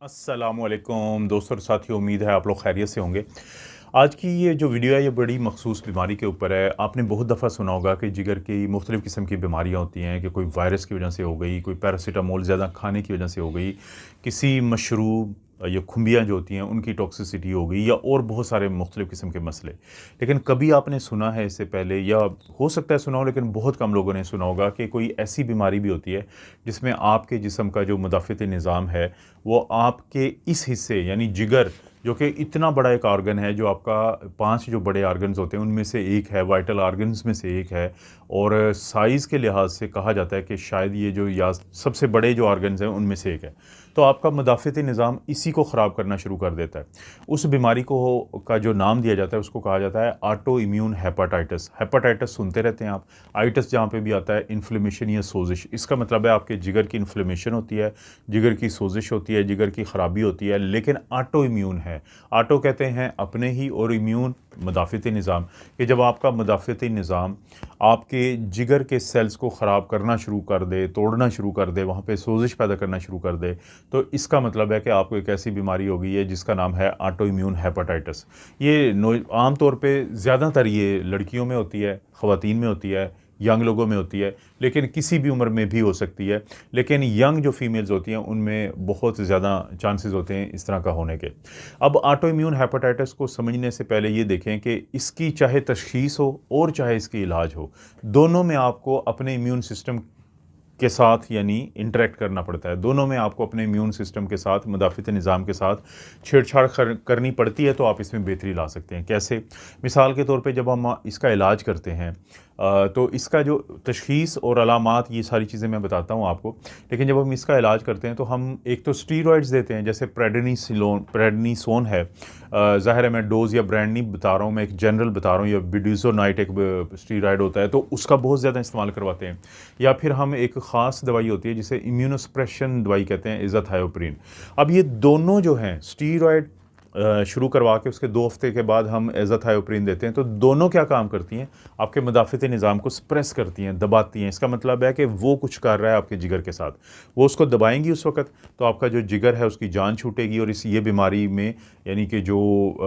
अस्सलामुअलैकुम दोस्तों और साथियों, उम्मीद है आप लोग खैरियत से होंगे। आज की ये जो वीडियो है ये बड़ी मखसूस बीमारी के ऊपर है। आपने बहुत दफ़ा सुना होगा कि जिगर की मुख्तलिफ़ किस्म की बीमारियाँ होती हैं कि कोई वायरस की वजह से हो गई, कोई पैरासीटामोल ज़्यादा खाने की वजह से हो गई, किसी मशरूब या खुम्बियाँ जो होती हैं उनकी टॉक्सिसिटी हो गई, या और बहुत सारे मुख्तलिफ़ किस्म के मसले। लेकिन कभी आपने सुना है इससे पहले, या हो सकता है सुना हो लेकिन बहुत कम लोगों ने सुना होगा, कि कोई ऐसी बीमारी भी होती है जिसमें आपके जिस्म का जो मुदाफ़ती निज़ाम है वो आपके इस हिस्से यानी जिगर, जो कि इतना बड़ा एक ऑर्गन है, जो आपका 5 जो बड़े ऑर्गन्स होते हैं उनमें से एक है, वाइटल ऑर्गन्स में से एक है, और साइज़ के लिहाज से कहा जाता है कि शायद ये जो या सबसे बड़े जो ऑर्गन्स हैं उनमें से एक है। तो आपका मुदाफ़ती निज़ाम इसी को ख़राब करना शुरू कर देता है। उस बीमारी को का जो नाम दिया जाता है उसको कहा जाता है ऑटो इम्यून हेपाटाइटिस। हेपाटाइटिस सुनते रहते हैं आप, आइटिस जहाँ पे भी आता है इन्फ्लेमेशन या सोजिश, इसका मतलब है आपके जिगर की इन्फ्लेमेशन होती है, जिगर की सोजिश होती है, जिगर की ख़राबी होती है, लेकिन ऑटो इम्यून है। ऑटो कहते हैं अपने ही, और इम्यून मुदाफ़ती निज़ाम, कि जब आपका मुदाफ़ती निज़ाम आपके जिगर के सेल्स को ख़राब करना शुरू कर दे, तोड़ना शुरू कर दे, वहाँ पे सोजिश पैदा करना शुरू कर दे, तो इसका मतलब है कि आपको एक ऐसी बीमारी हो गई है जिसका नाम है ऑटो इम्यून हेपाटाइटिस। ये आम तौर पे ज़्यादातर ये लड़कियों में होती है, ख़वातीन में होती है, यंग लोगों में होती है, लेकिन किसी भी उम्र में भी हो सकती है। लेकिन यंग जो फीमेल्स होती हैं उनमें बहुत ज़्यादा चांसेस होते हैं इस तरह का होने के। अब ऑटो इम्यून हेपाटाइटिस को समझने से पहले ये देखें कि इसकी चाहे तशख़ीस हो और चाहे इसकी इलाज हो, दोनों में आपको अपने इम्यून सिस्टम के साथ यानी इंटरेक्ट करना पड़ता है। दोनों में आपको अपने इम्यून सिस्टम के साथ, मुदाफ़ती निज़ाम के साथ छेड़छाड़ करनी पड़ती है, तो आप इसमें बेहतरी ला सकते हैं। कैसे? मिसाल के तौर पे जब हम इसका इलाज करते हैं, तो इसका जो तशख़ीस और अलामात, ये सारी चीज़ें मैं बताता हूँ आपको। लेकिन जब हम इसका इलाज करते हैं तो हम एक तो स्टीरॉइड्स देते हैं, जैसे प्रेडनिसोन है। ज़ाहिर है मैं डोज़ या ब्रांड नहीं बता रहा हूँ, मैं एक जनरल बता रहा हूँ, या बिड्यूज़ोनाइट एक स्टीरॉइड होता है, तो उसका बहुत ज़्यादा इस्तेमाल करवाते हैं। या फिर हम एक ख़ास दवाई होती है जिसे इम्यूनोसप्रेशन दवाई कहते हैं, इज़ाथायोप्रिन। अब ये दोनों जो हैं स्टीरॉइड शुरू करवा के उसके 2 हफ़्ते के बाद हम एज़ाथायोप्रिन देते हैं, तो दोनों क्या काम करती हैं, आपके मुदाफ़ती निज़ाम को सप्रेस करती हैं, दबाती हैं। इसका मतलब है कि वो कुछ कर रहा है आपके जिगर के साथ, वो उसको दबाएंगी उस वक़्त, तो आपका जो जिगर है उसकी जान छूटेगी, और ये बीमारी में यानी कि जो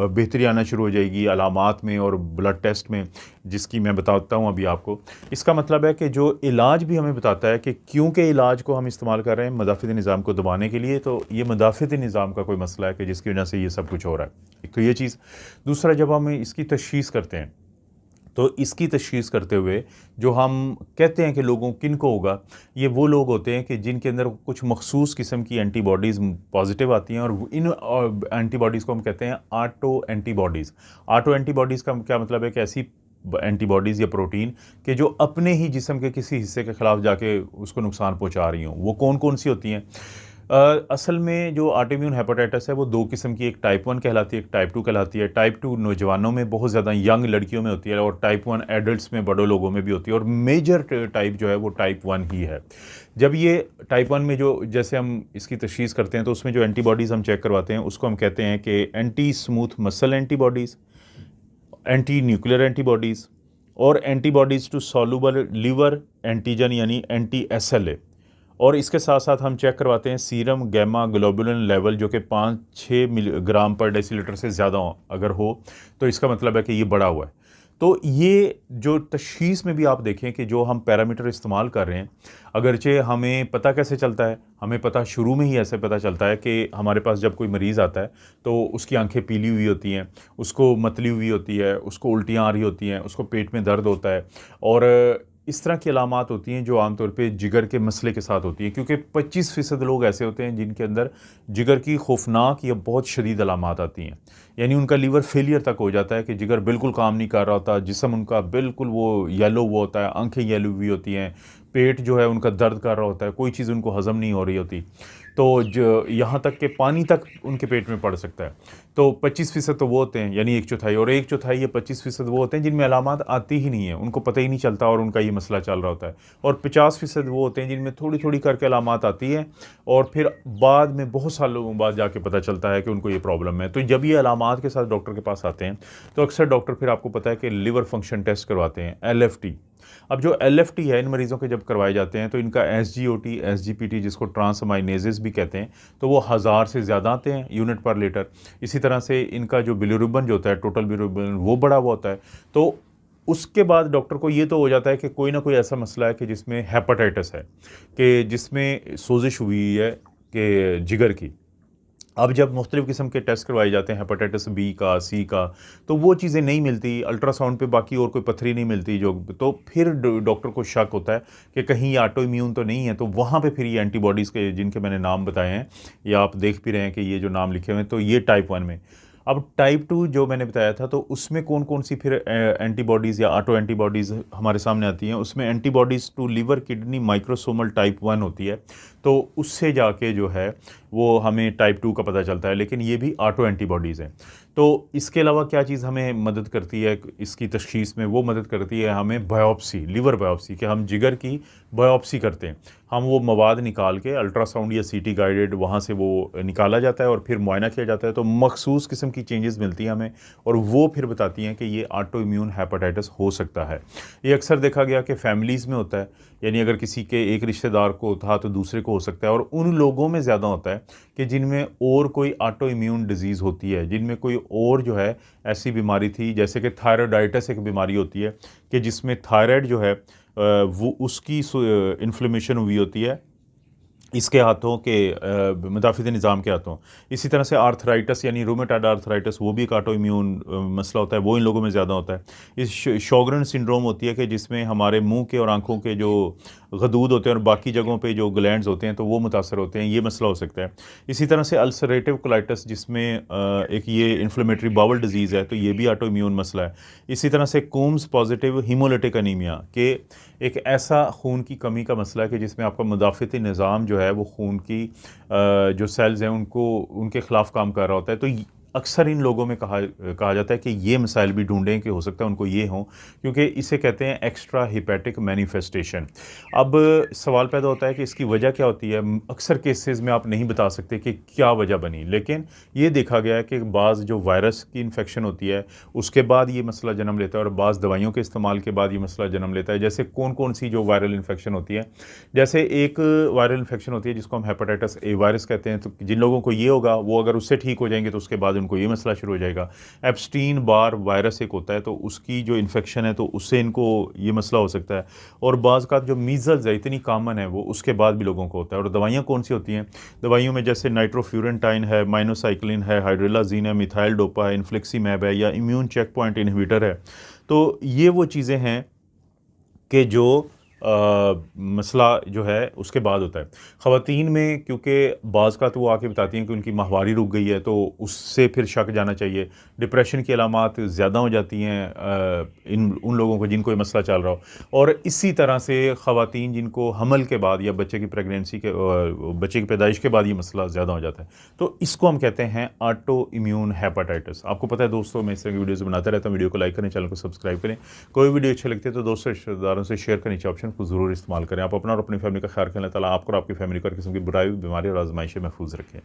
बेहतरी आना शुरू हो जाएगी अलामात में और ब्लड टेस्ट में, जिसकी मैं बताता हूँ अभी आपको। इसका मतलब है कि जो इलाज भी हमें बताता है कि क्योंकि इलाज को हम इस्तेमाल कर रहे हैं मुदाफ़ती निज़ाम को दबाने के लिए, तो ये मुदाफ़ती निज़ाम का कोई मसला है कि जिसकी वजह से ये सब कुछ हो रहा है। एक तो ये चीज़। दूसरा, जब हम इसकी तशख़ीस करते हैं, तो इसकी तशख़ीस करते हुए जो हम कहते हैं कि लोगों किन को होगा, ये वो लोग होते हैं कि जिनके अंदर कुछ मख़सूस किस्म की एंटीबॉडीज़ पॉजिटिव आती हैं, और इन एंटीबॉडीज़ को हम कहते हैं ऑटो एंटीबॉडीज़। ऑटो एंटीबॉडीज़ का क्या मतलब है कि ऐसी एंटीबॉडीज़ या प्रोटीन कि जो अपने ही जिस्म के किसी हिस्से के ख़िलाफ़ जाके उसको नुकसान पहुंचा रही हों। वो कौन कौन सी होती हैं? असल में जो ऑटोइम्यून हेपेटाइटिस है वो 2 किस्म की, एक टाइप 1 कहलाती है, एक टाइप 2 कहलाती है। टाइप 2 नौजवानों में बहुत ज़्यादा यंग लड़कियों में होती है, और टाइप 1 एडल्ट्स में, बड़े लोगों में भी होती है, और मेजर टाइप जो है वो टाइप 1 ही है। जब ये टाइप 1 में जो, जैसे हम इसकी तशख़ीस करते हैं, तो उसमें जो एंटीबॉडीज़ हम चेक करवाते हैं उसको हम कहते हैं कि anti smooth muscle antibodies, anti nuclear antibodies, और antibodies to soluble liver antigen यानी एंटी एसएलए। और इसके साथ साथ हम चेक करवाते हैं सीरम गैमा ग्लोबुलिन लेवल, जो कि 5-6 मिलीग्राम पर डेसीलीटर से ज़्यादा अगर हो, तो इसका मतलब है कि ये बढ़ा हुआ है। तो ये जो तशख़ीस में भी आप देखें कि जो हम पैरामीटर इस्तेमाल कर रहे हैं, अगरचे हमें पता कैसे चलता है, हमें पता शुरू में ही ऐसे पता चलता है कि हमारे पास जब कोई मरीज़ आता है तो उसकी आंखें पीली हुई होती हैं, उसको मतली हुई होती है, उसको उल्टियाँ आ रही होती हैं, उसको पेट में दर्द होता है, और इस तरह की अलामात होती हैं जो आमतौर पे जिगर के मसले के साथ होती हैं, क्योंकि 25% लोग ऐसे होते हैं जिनके अंदर जिगर की खौफनाक या बहुत शदीद अलामात आती हैं। यानी उनका लीवर फेलियर तक हो जाता है कि जिगर बिल्कुल काम नहीं कर रहा होता, जिस्म उनका बिल्कुल वो येलो हुआ होता है, आंखें येलो हुई होती हैं, पेट जो है उनका दर्द कर रहा होता है, कोई चीज़ उनको हज़म नहीं हो रही होती, तो जो यहाँ तक कि पानी तक उनके पेट में पड़ सकता है। तो 25% तो वो होते हैं, यानी 1/4, और 1/4 या 25% वो होते हैं जिनमें अलामात आती ही नहीं है, उनको पता ही नहीं चलता और उनका ये मसला चल रहा होता है। और 50% वो होते हैं जिनमें थोड़ी थोड़ी करके अलामात आती है, और फिर बाद में बहुत सालों बाद जाके पता चलता है कि उनको ये प्रॉब्लम है। तो जब ये अलामात के साथ डॉक्टर के पास आते हैं, तो अक्सर डॉक्टर फिर आपको पता है कि लिवर फंक्शन टेस्ट करवाते हैं, LFT। अब जो LFT है, इन मरीज़ों के जब करवाए जाते हैं तो इनका SGOT, SGPT, जिसको ट्रांस अमाइनेजेस भी कहते हैं, तो वो 1000 से ज़्यादा आते हैं यूनिट पर लीटर। इसी तरह से इनका जो बिलिरुबिन जो होता है, टोटल बिलिरुबिन, वो बढ़ा हुआ होता है। तो उसके बाद डॉक्टर को ये तो हो जाता है कि कोई ना कोई ऐसा मसला है कि जिसमें हेपेटाइटिस है, कि जिसमें सोजिश हुई है कि जिगर की। अब जब मुख्तलिफ़ किस्म के टेस्ट करवाए जाते हैं हेपेटाइटिस बी का, सी का, तो वो चीज़ें नहीं मिलती, अल्ट्रासाउंड पे बाकी और कोई पथरी नहीं मिलती, जो तो फिर डॉक्टर को शक होता है कि कहीं ये ऑटो इम्यून तो नहीं है। तो वहाँ पे फिर ये एंटीबॉडीज़ के जिनके मैंने नाम बताए हैं, या आप देख भी रहे हैं कि ये जो नाम लिखे हुए हैं, तो ये टाइप 1 में। अब टाइप 2 जो मैंने बताया था, तो उसमें कौन-कौन सी फिर एंटीबॉडीज़ या ऑटो एंटीबॉडीज़ हमारे सामने आती हैं। उसमें antibodies to liver kidney microsomal type 1 होती है, तो उससे जाके जो है वो हमें टाइप 2 का पता चलता है, लेकिन ये भी ऑटो एंटीबॉडीज़ हैं। तो इसके अलावा क्या चीज़ हमें मदद करती है इसकी तशख़ीस में? वो मदद करती है हमें बायोप्सी, लिवर बायोप्सी, कि हम जिगर की बायोप्सी करते हैं। हम वो मवाद निकाल के अल्ट्रासाउंड या सीटी गाइडेड वहाँ से वो निकाला जाता है और फिर मुआयना किया जाता है, तो मख़सूस किस्म की चेंजेस मिलती हैं हमें, और वो फिर बताती हैं कि ये ऑटो इम्यून हेपेटाइटिस हो सकता है। ये अक्सर देखा गया कि फ़ैमिलीज़ में होता है, यानी अगर किसी के एक रिश्तेदार को था तो दूसरे को हो सकता है, और उन लोगों में ज़्यादा होता है कि जिनमें और कोई ऑटो इम्यून डिज़ीज़ होती है, जिनमें कोई और जो है ऐसी बीमारी थी, जैसे कि थायराइडाइटिस एक बीमारी होती है कि जिसमें थायराइड जो है वो उसकी इन्फ्लेमेशन हुई होती है इसके हाथों के मुदाफ़ित निज़ाम के हाथों। इसी तरह से आर्थराइटिस यानी रूमेटॉइड आर्थराइटिस, वो भी एक ऑटो इम्यून मसला होता है, वो इन लोगों में ज़्यादा होता है। इस शॉगरेन सिंड्रोम होती है कि जिसमें हमारे मुंह के और आँखों के जो गदूद होते हैं और बाकी जगहों पे जो ग्लैंड्स होते हैं, तो वो मुतासर होते हैं, ये मसला हो सकता है। इसी तरह से अल्सरेटिव कोलाइटिस, जिसमें एक ये इन्फ्लेमेटरी बाउल डिजीज़ है, तो ये भी ऑटो इम्यून मसला है। इसी तरह से कोम्स पॉजिटिव हीमोलिटिक अनीमिया, के एक ऐसा खून की कमी का मसला है कि जिसमें आपका मुदाफ़िती निज़ाम जो है वो खून की जो सेल्स हैं उनको उनके ख़िलाफ़ काम कर रहा होता है। तो अक्सर इन लोगों में कहा जाता है कि ये मसाइल भी ढूंढें कि हो सकता है उनको ये हों, क्योंकि इसे कहते हैं एक्स्ट्रा हिपैटिक मैनिफेस्टेशन। अब सवाल पैदा होता है कि इसकी वजह क्या होती है। अक्सर केसेस में आप नहीं बता सकते कि क्या वजह बनी, लेकिन ये देखा गया है कि बाज़ जो वायरस की इन्फेक्शन होती है उसके बाद ये मसला जन्म लेता है, और बाज़ दवाइयों के इस्तेमाल के बाद ये मसला जन्म लेता है। जैसे कौन कौन सी जो वायरल इन्फेक्शन होती है, जैसे एक वायरल इन्फेक्शन होती है जिसको हम हेपेटाइटिस ए वायरस कहते हैं। तो जिन लोगों को ये होगा वो अगर उससे ठीक हो जाएंगे तो उसके बाद उनको ये मसला शुरू हो जाएगा। एप्स्टीन बार वायरस एक होता है, तो उसकी जो इन्फेक्शन है तो उससे इनको ये मसला हो सकता है। और बाज़ का जो मीज़ल्स है इतनी कॉमन है, वो उसके बाद भी लोगों को होता है। और दवाइयाँ कौन सी होती हैं? दवाइयों में जैसे नाइट्रोफ्यूरेंटाइन है, माइनोसाइक्लिन है, हाइड्रोलाजीन है, मिथाइल डोपा है, इन्फ्लिक्सीमैब है, या इम्यून चेक पॉइंट इनहिबिटर है। तो ये वो चीज़ें हैं कि जो मसला जो है उसके बाद होता है। ख़वातीन में क्योंकि बाज़ का तो वो आके बताती हैं कि उनकी माहवारी रुक गई है, तो उससे फिर शक जाना चाहिए। डिप्रेशन की अलामात ज़्यादा हो जाती हैं उन लोगों को जिनको ये मसला चल रहा हो। और इसी तरह से ख़वातीन जिनको हमल के बाद या बच्चे की प्रेगनेंसी के बच्चे की पैदाइश के बाद ये मसला ज़्यादा हो जाता है, तो इसको हम कहते हैं ऑटो इम्यून हेपेटाइटिस। आपको पता है दोस्तों, मैं इस तरह की वीडियोज़ बनाता रहता हूँ। वीडियो को लाइक करें, चैनल को सब्सक्राइब करें। कोई वीडियो अच्छी लगती है तो दोस्तों रिश्तेदारों से शेयर करें, नीचे ऑप्शन को ज़रूर इस्तेमाल करें। आप अपना और अपनी फैमिली का ख्याल रखें। अल्लाह ताला आपको और आपकी फैमिली को हर किस्म की बुराई, बीमारी और आजमाइश से महफूज रखें।